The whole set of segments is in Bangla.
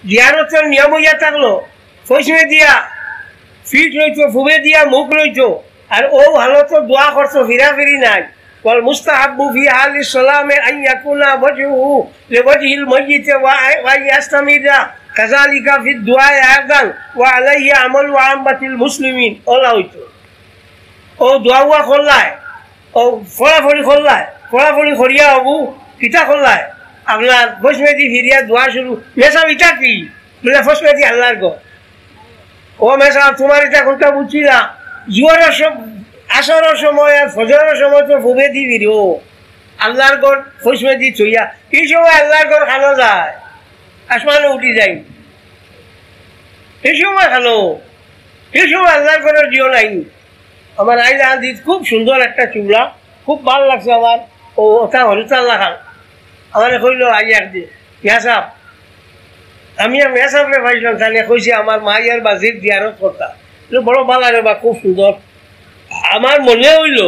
জিয়ারতের নিয়ম হইয়া থাকলো ফসমে দিয়া ফিট রইতো ফুবে দিয়া মুখ রইতো আর ও হালত দোয়া করতো ফিরাফিরি নাই والمستحب في حال السلام أن يكون وجهه لوجه الميت وأن يستمر كذلك في الدعاء أيضا وعليه عمل عامة المسلمين الله হইতো ও দোয়া করলায় ও ফলাফলি করলায় ফলাফলি করিয়া হবু কিতা করলায় আপনার ফসমেদি ফিরিয়া দোয়া শুরু মেসা ইটা কি বলে ফসমেদি আল্লাহর গো ও মেসা তোমার এটা কোনটা বুঝছি না জুয়ারের সব আসরের সময় আর ফজরের সময় তো ফুবে দিবি রে ও আল্লাহর গড় ফসমেদি থইয়া এই সময় আল্লাহর গড় খানো যায় আসমানে উঠি যাই এই সময় খানো এই সময় আল্লাহর গড়ের জিও নাই আমার আইলা আদিত খুব সুন্দর একটা চুলা খুব ভালো লাগছে আমার ও ওটা হরিতাল্লাহ খান আমার কইল আই একদিন মিয়া সাহেব আমি আর মিয়া সাহেবরে পাইছিলাম তাহলে কইছে আমার মাইয়ার বাজির দিয়ারত করতা বড় ভালো রে বা খুব সুন্দর আমার মনে হইল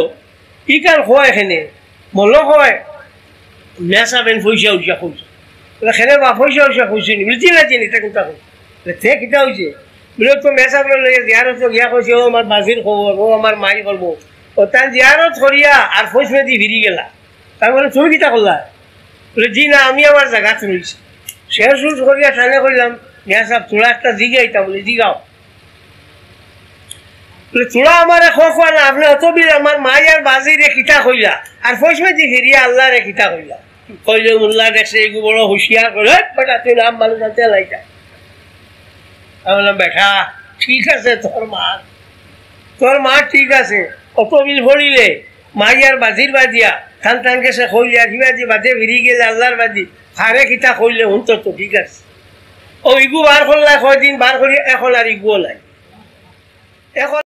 কি কার হয় এখানে মনে হয় মিয়া সাহেবেন পয়সা উঠা কইছে এখানে বা পয়সা উঠা কইছে নি বুঝছি না চিনি এটা কোনটা কইছে কিটা হইছে বলে তো মিয়া সাহেবের লইয়া দিয়ারত গিয়া কইছে ও আমার বাজির খবর ও আমার মাই করবো ও তার দিয়ারত করিয়া আর পয়সা দিয়ে ফিরি গেলা তার বলে তুমি কিটা করলা বলে জি না আমি আমার জায়গাতে রয়েছি শেষ শুরু করিয়া টানে করলাম মিয়া সাহেব তোরা একটা জিগাইতা বলে জিগাও বলে তোরা আমার খোয়া না আপনি অত বিল আমার মাই আর বাজিরে কিতা কইলা আর পয়সা দিয়ে ফিরিয়া আল্লাহ রে কিতা কইলা কইলে মোল্লা দেখছে এগু বড় হুঁশিয়ার করে বেটা তুই নাম ভালো জানতে লাইটা আমি বললাম বেটা ঠিক আছে তোর মা ঠিক আছে অত বিল ভরিলে মাই আর বাজির বাদিয়া টান টান গেছে কইলিয়া কিবা দিয়ে বাদে ফিরি গেলে আল্লাহর বাদি হারে কিতা কইলে হুন তো ঠিক আছে ও ইগু বার করলা কয়দিন বার করি এখন আর ইগুও নাই এখন